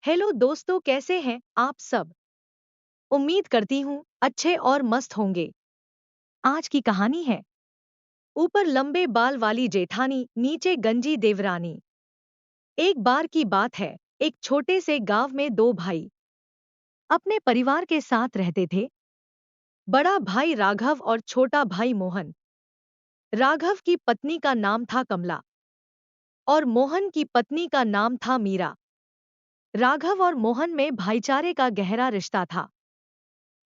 Hello दोस्तों, कैसे हैं आप सब। उम्मीद करती हूँ अच्छे और मस्त होंगे। आज की कहानी है ऊपर लंबे बाल वाली जेठानी, नीचे गंजी देवरानी। एक बार की बात है, एक छोटे से गांव में दो भाई अपने परिवार के साथ रहते थे। बड़ा भाई राघव और छोटा भाई मोहन। राघव की पत्नी का नाम था कमला और मोहन की पत्नी का नाम था मीरा। राघव और मोहन में भाईचारे का गहरा रिश्ता था।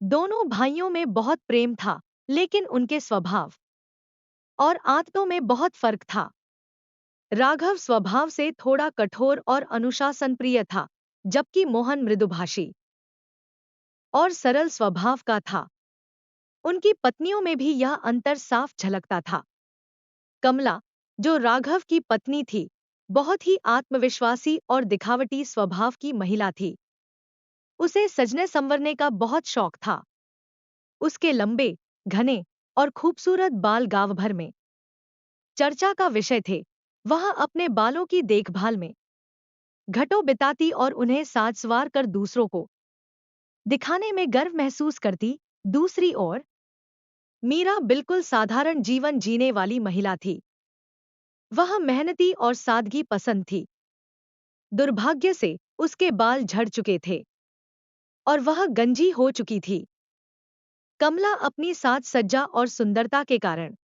दोनों भाइयों में बहुत प्रेम था, लेकिन उनके स्वभाव और आदतों में बहुत फर्क था। राघव स्वभाव से थोड़ा कठोर और अनुशासन प्रिय था, जबकि मोहन मृदुभाषी और सरल स्वभाव का था। उनकी पत्नियों में भी यह अंतर साफ झलकता था। कमला, जो राघव की पत्नी थी, बहुत ही आत्मविश्वासी और दिखावटी स्वभाव की महिला थी। उसे सजने संवरने का बहुत शौक था। उसके लंबे, घने और खूबसूरत बाल गांव भर में चर्चा का विषय थे। वह अपने बालों की देखभाल में घंटों बिताती और उन्हें साज संवार कर दूसरों को दिखाने में गर्व महसूस करती। दूसरी ओर मीरा बिल्कुल साधारण जीवन जीने वाली महिला थी। वह मेहनती और सादगी पसंद थी। दुर्भाग्य से उसके बाल झड़ चुके थे और वह गंजी हो चुकी थी। कमला अपनी साज सज्जा और सुंदरता के कारण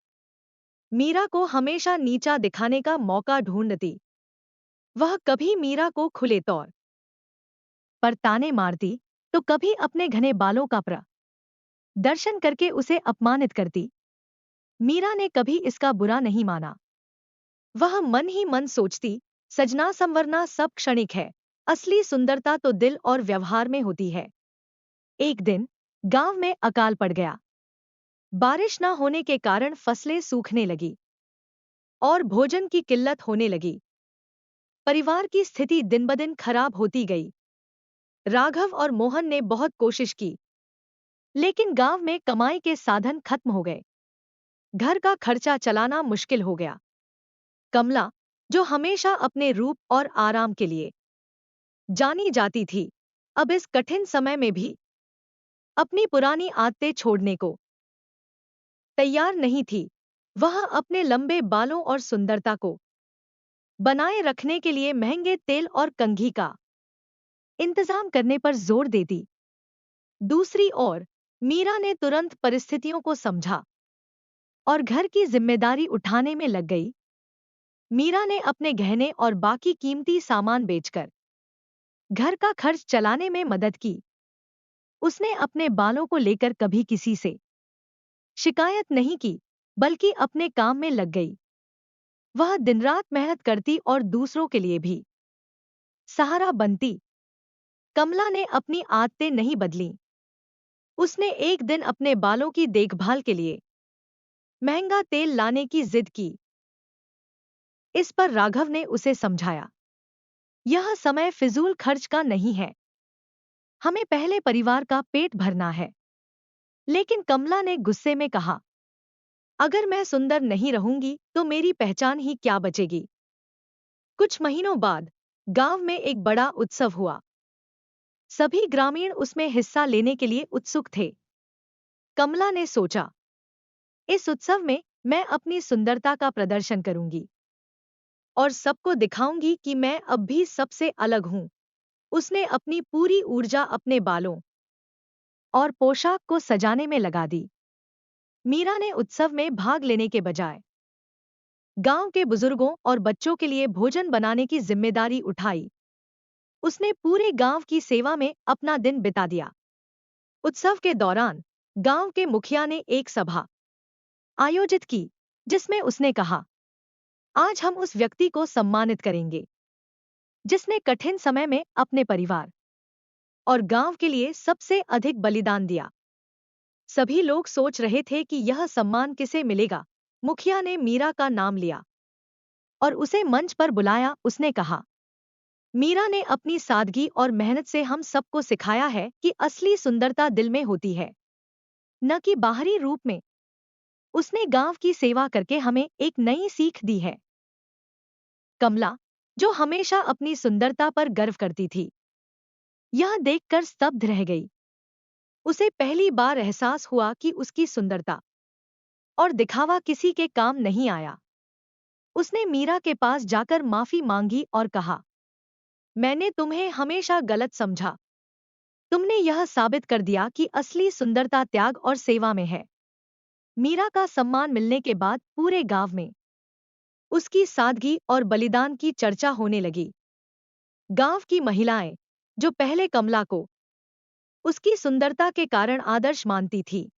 मीरा को हमेशा नीचा दिखाने का मौका ढूंढती। वह कभी मीरा को खुले तौर पर ताने मारती, तो कभी अपने घने बालों का दर्शन करके उसे अपमानित करती। मीरा ने कभी इसका बुरा नहीं माना। वह मन ही मन सोचती, सजना संवरना सब क्षणिक है, असली सुंदरता तो दिल और व्यवहार में होती है। एक दिन गांव में अकाल पड़ गया। बारिश न होने के कारण फसलें सूखने लगी और भोजन की किल्लत होने लगी। परिवार की स्थिति दिन ब दिन खराब होती गई। राघव और मोहन ने बहुत कोशिश की, लेकिन गांव में कमाई के साधन खत्म हो गए। घर का खर्चा चलाना मुश्किल हो गया। कमला, जो हमेशा अपने रूप और आराम के लिए जानी जाती थी, अब इस कठिन समय में भी अपनी पुरानी आदतें छोड़ने को तैयार नहीं थी। वह अपने लंबे बालों और सुंदरता को बनाए रखने के लिए महंगे तेल और कंघी का इंतजाम करने पर जोर देती। दूसरी ओर मीरा ने तुरंत परिस्थितियों को समझा और घर की जिम्मेदारी उठाने में लग गई। मीरा ने अपने गहने और बाकी कीमती सामान बेचकर घर का खर्च चलाने में मदद की। उसने अपने बालों को लेकर कभी किसी से शिकायत नहीं की, बल्कि अपने काम में लग गई। वह दिन रात मेहनत करती और दूसरों के लिए भी सहारा बनती। कमला ने अपनी आदतें नहीं बदलीं। उसने एक दिन अपने बालों की देखभाल के लिए महंगा तेल लाने की जिद की। इस पर राघव ने उसे समझाया, यह समय फिजूल खर्च का नहीं है, हमें पहले परिवार का पेट भरना है। लेकिन कमला ने गुस्से में कहा, अगर मैं सुंदर नहीं रहूंगी तो मेरी पहचान ही क्या बचेगी। कुछ महीनों बाद गांव में एक बड़ा उत्सव हुआ। सभी ग्रामीण उसमें हिस्सा लेने के लिए उत्सुक थे। कमला ने सोचा, इस उत्सव में मैं अपनी सुंदरता का प्रदर्शन करूंगी और सबको दिखाऊंगी कि मैं अब भी सबसे अलग हूं। उसने अपनी पूरी ऊर्जा अपने बालों और पोशाक को सजाने में लगा दी। मीरा ने उत्सव में भाग लेने के बजाय गांव के बुजुर्गों और बच्चों के लिए भोजन बनाने की जिम्मेदारी उठाई। उसने पूरे गांव की सेवा में अपना दिन बिता दिया। उत्सव के दौरान गांव के मुखिया ने एक सभा आयोजित की, जिसमें उसने कहा, आज हम उस व्यक्ति को सम्मानित करेंगे जिसने कठिन समय में अपने परिवार और गांव के लिए सबसे अधिक बलिदान दिया। सभी लोग सोच रहे थे कि यह सम्मान किसे मिलेगा। मुखिया ने मीरा का नाम लिया और उसे मंच पर बुलाया। उसने कहा, मीरा ने अपनी सादगी और मेहनत से हम सबको सिखाया है कि असली सुंदरता दिल में होती है, न कि बाहरी रूप में। उसने गांव की सेवा करके हमें एक नई सीख दी है। कमला, जो हमेशा अपनी सुंदरता पर गर्व करती थी, यह देखकर स्तब्ध रह गई। उसे पहली बार एहसास हुआ कि उसकी सुंदरता और दिखावा किसी के काम नहीं आया। उसने मीरा के पास जाकर माफी मांगी और कहा, मैंने तुम्हें हमेशा गलत समझा। तुमने यह साबित कर दिया कि असली सुंदरता त्याग और सेवा में है। मीरा का सम्मान मिलने के बाद पूरे गांव में उसकी सादगी और बलिदान की चर्चा होने लगी। गांव की महिलाएं, जो पहले कमला को उसकी सुंदरता के कारण आदर्श मानती थी,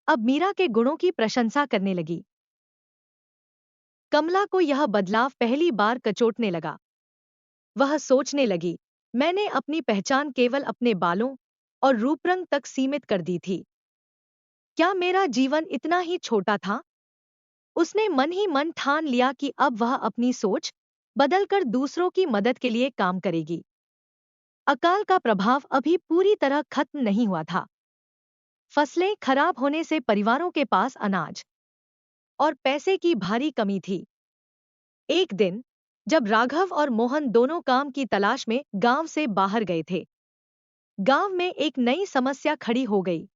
अब मीरा के गुणों की प्रशंसा करने लगी। कमला को यह बदलाव पहली बार कचोटने लगा। वह सोचने लगी, मैंने अपनी पहचान केवल अपने बालों और रूपरंग तक सीमित कर दी थी। क्या मेरा जीवन इतना ही छोटा था? उसने मन ही मन ठान लिया कि अब वह अपनी सोच बदलकर दूसरों की मदद के लिए काम करेगी। अकाल का प्रभाव अभी पूरी तरह खत्म नहीं हुआ था। फसलें खराब होने से परिवारों के पास अनाज और पैसे की भारी कमी थी। एक दिन, जब राघव और मोहन दोनों काम की तलाश में गांव से बाहर गए थे, गांव में एक नई समस्या खड़ी हो गई।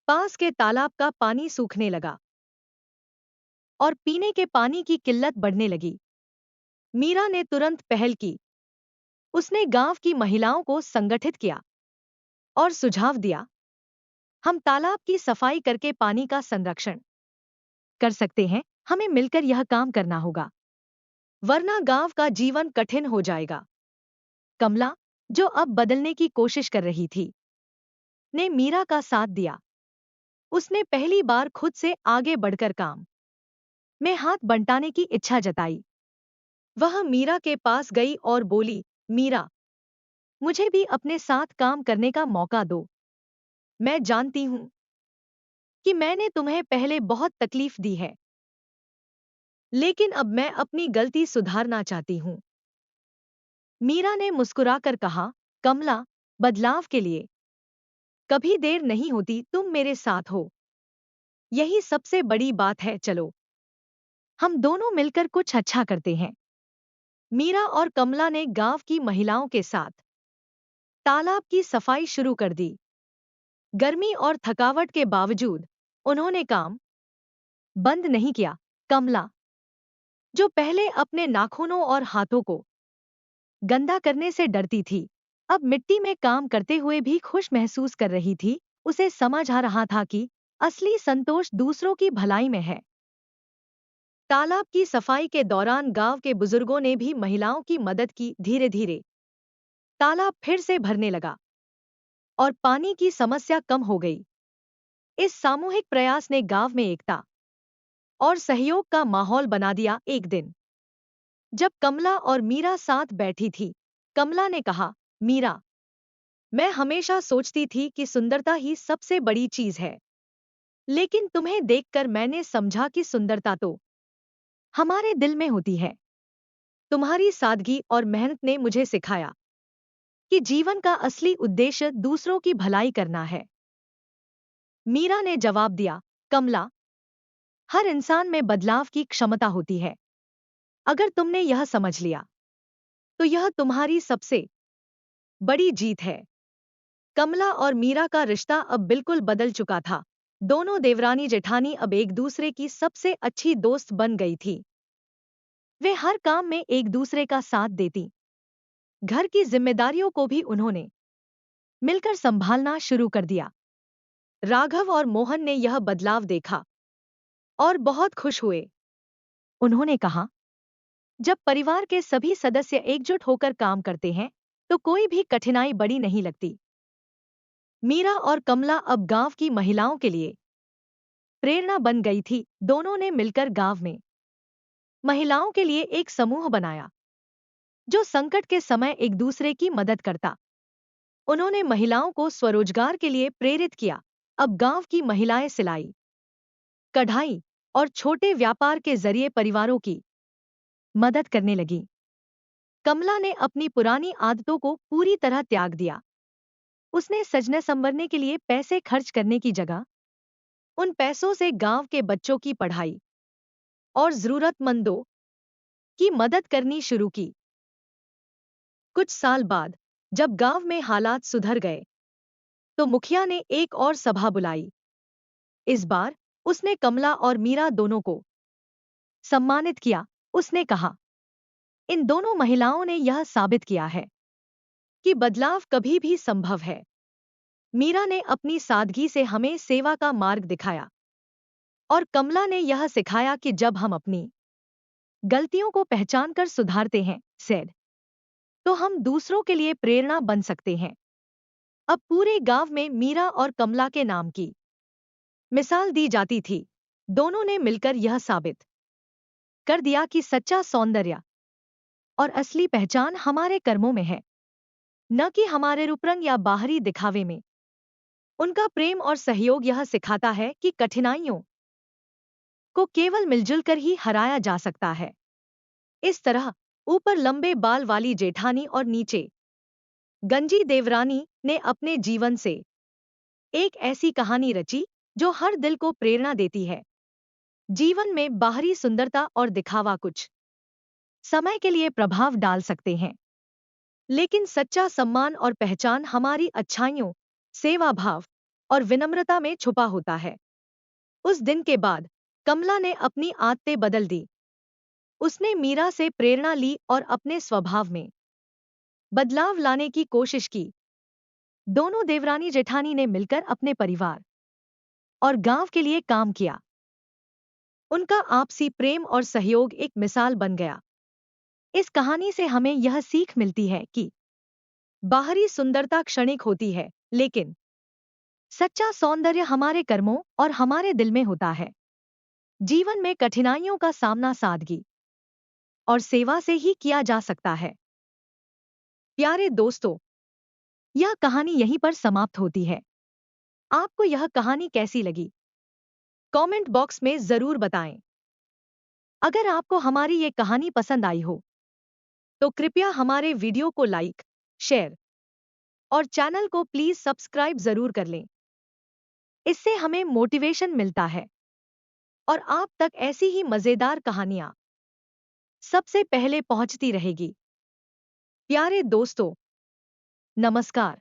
पास के तालाब का पानी सूखने लगा और पीने के पानी की किल्लत बढ़ने लगी। मीरा ने तुरंत पहल की। उसने गांव की महिलाओं को संगठित किया और सुझाव दिया, हम तालाब की सफाई करके पानी का संरक्षण कर सकते हैं। हमें मिलकर यह काम करना होगा, वरना गांव का जीवन कठिन हो जाएगा। कमला, जो अब बदलने की कोशिश कर रही थी, ने मीरा का साथ दिया। उसने पहली बार खुद से आगे बढ़कर काम में हाथ बंटाने की इच्छा जताई। वह मीरा के पास गई और बोली, मीरा, मुझे भी अपने साथ काम करने का मौका दो। मैं जानती हूं कि मैंने तुम्हें पहले बहुत तकलीफ दी है, लेकिन अब मैं अपनी गलती सुधारना चाहती हूं। मीरा ने मुस्कुराकर कहा, कमला, बदलाव के लिए कभी देर नहीं होती। तुम मेरे साथ हो, यही सबसे बड़ी बात है। चलो, हम दोनों मिलकर कुछ अच्छा करते हैं। मीरा और कमला ने गांव की महिलाओं के साथ तालाब की सफाई शुरू कर दी। गर्मी और थकावट के बावजूद उन्होंने काम बंद नहीं किया। कमला, जो पहले अपने नाखूनों और हाथों को गंदा करने से डरती थी, अब मिट्टी में काम करते हुए भी खुश महसूस कर रही थी। उसे समझ आ रहा था कि असली संतोष दूसरों की भलाई में है। तालाब की सफाई के दौरान गांव के बुजुर्गों ने भी महिलाओं की मदद की। धीरे धीरे तालाब फिर से भरने लगा और पानी की समस्या कम हो गई। इस सामूहिक प्रयास ने गांव में एकता और सहयोग का माहौल बना दिया। एक दिन, जब कमला और मीरा साथ बैठी थी, कमला ने कहा, मीरा, मैं हमेशा सोचती थी कि सुंदरता ही सबसे बड़ी चीज है, लेकिन तुम्हें देखकर मैंने समझा कि सुंदरता तो हमारे दिल में होती है। तुम्हारी सादगी और मेहनत ने मुझे सिखाया कि जीवन का असली उद्देश्य दूसरों की भलाई करना है। मीरा ने जवाब दिया, कमला, हर इंसान में बदलाव की क्षमता होती है। अगर तुमने यह समझ लिया, तो यह तुम्हारी सबसे बड़ी जीत है। कमला और मीरा का रिश्ता अब बिल्कुल बदल चुका था। दोनों देवरानी जेठानी अब एक दूसरे की सबसे अच्छी दोस्त बन गई थी। वे हर काम में एक दूसरे का साथ देती। घर की जिम्मेदारियों को भी उन्होंने मिलकर संभालना शुरू कर दिया। राघव और मोहन ने यह बदलाव देखा और बहुत खुश हुए। उन्होंने कहा, जब परिवार के सभी सदस्य एकजुट होकर काम करते हैं, तो कोई भी कठिनाई बड़ी नहीं लगती। मीरा और कमला अब गांव की महिलाओं के लिए प्रेरणा बन गई थी। दोनों ने मिलकर गांव में महिलाओं के लिए एक समूह बनाया, जो संकट के समय एक दूसरे की मदद करता। उन्होंने महिलाओं को स्वरोजगार के लिए प्रेरित किया। अब गांव की महिलाएं सिलाई, कढ़ाई और छोटे व्यापार के जरिए परिवारों की मदद करने लगी। कमला ने अपनी पुरानी आदतों को पूरी तरह त्याग दिया। उसने सजने संवरने के लिए पैसे खर्च करने की जगह उन पैसों से गांव के बच्चों की पढ़ाई और जरूरतमंदों की मदद करनी शुरू की। कुछ साल बाद जब गांव में हालात सुधर गए तो मुखिया ने एक और सभा बुलाई। इस बार उसने कमला और मीरा दोनों को सम्मानित किया। उसने कहा, इन दोनों महिलाओं ने यह साबित किया है कि बदलाव कभी भी संभव है। मीरा ने अपनी सादगी से हमें सेवा का मार्ग दिखाया और कमला ने यह सिखाया कि जब हम अपनी गलतियों को पहचानकर सुधारते हैं सेड तो हम दूसरों के लिए प्रेरणा बन सकते हैं। अब पूरे गांव में मीरा और कमला के नाम की मिसाल दी जाती थी। दोनों ने मिलकर यह साबित कर दिया कि सच्चा सौंदर्य और असली पहचान हमारे कर्मों में है, न कि हमारे रूपरंग या बाहरी दिखावे में। उनका प्रेम और सहयोग यह सिखाता है कि कठिनाइयों को केवल मिलजुल कर ही हराया जा सकता है। इस तरह ऊपर लंबे बाल वाली जेठानी और नीचे गंजी देवरानी ने अपने जीवन से एक ऐसी कहानी रची जो हर दिल को प्रेरणा देती है। जीवन में बाहरी सुंदरता और दिखावा कुछ समय के लिए प्रभाव डाल सकते हैं, लेकिन सच्चा सम्मान और पहचान हमारी अच्छाइयों, सेवा भाव और विनम्रता में छुपा होता है। उस दिन के बाद कमला ने अपनी आदतें बदल दी। उसने मीरा से प्रेरणा ली और अपने स्वभाव में बदलाव लाने की कोशिश की। दोनों देवरानी जेठानी ने मिलकर अपने परिवार और गांव के लिए काम किया। उनका आपसी प्रेम और सहयोग एक मिसाल बन गया। इस कहानी से हमें यह सीख मिलती है कि बाहरी सुंदरता क्षणिक होती है, लेकिन सच्चा सौंदर्य हमारे कर्मों और हमारे दिल में होता है। जीवन में कठिनाइयों का सामना सादगी और सेवा से ही किया जा सकता है। प्यारे दोस्तों, यह कहानी यहीं पर समाप्त होती है। आपको यह कहानी कैसी लगी? कमेंट बॉक्स में जरूर बताएं। अगर आपको हमारी ये कहानी पसंद आई हो तो कृपया हमारे वीडियो को लाइक, शेयर और चैनल को प्लीज सब्सक्राइब जरूर कर लें। इससे हमें मोटिवेशन मिलता है और आप तक ऐसी ही मजेदार कहानियां सबसे पहले पहुंचती रहेगी। प्यारे दोस्तों, नमस्कार।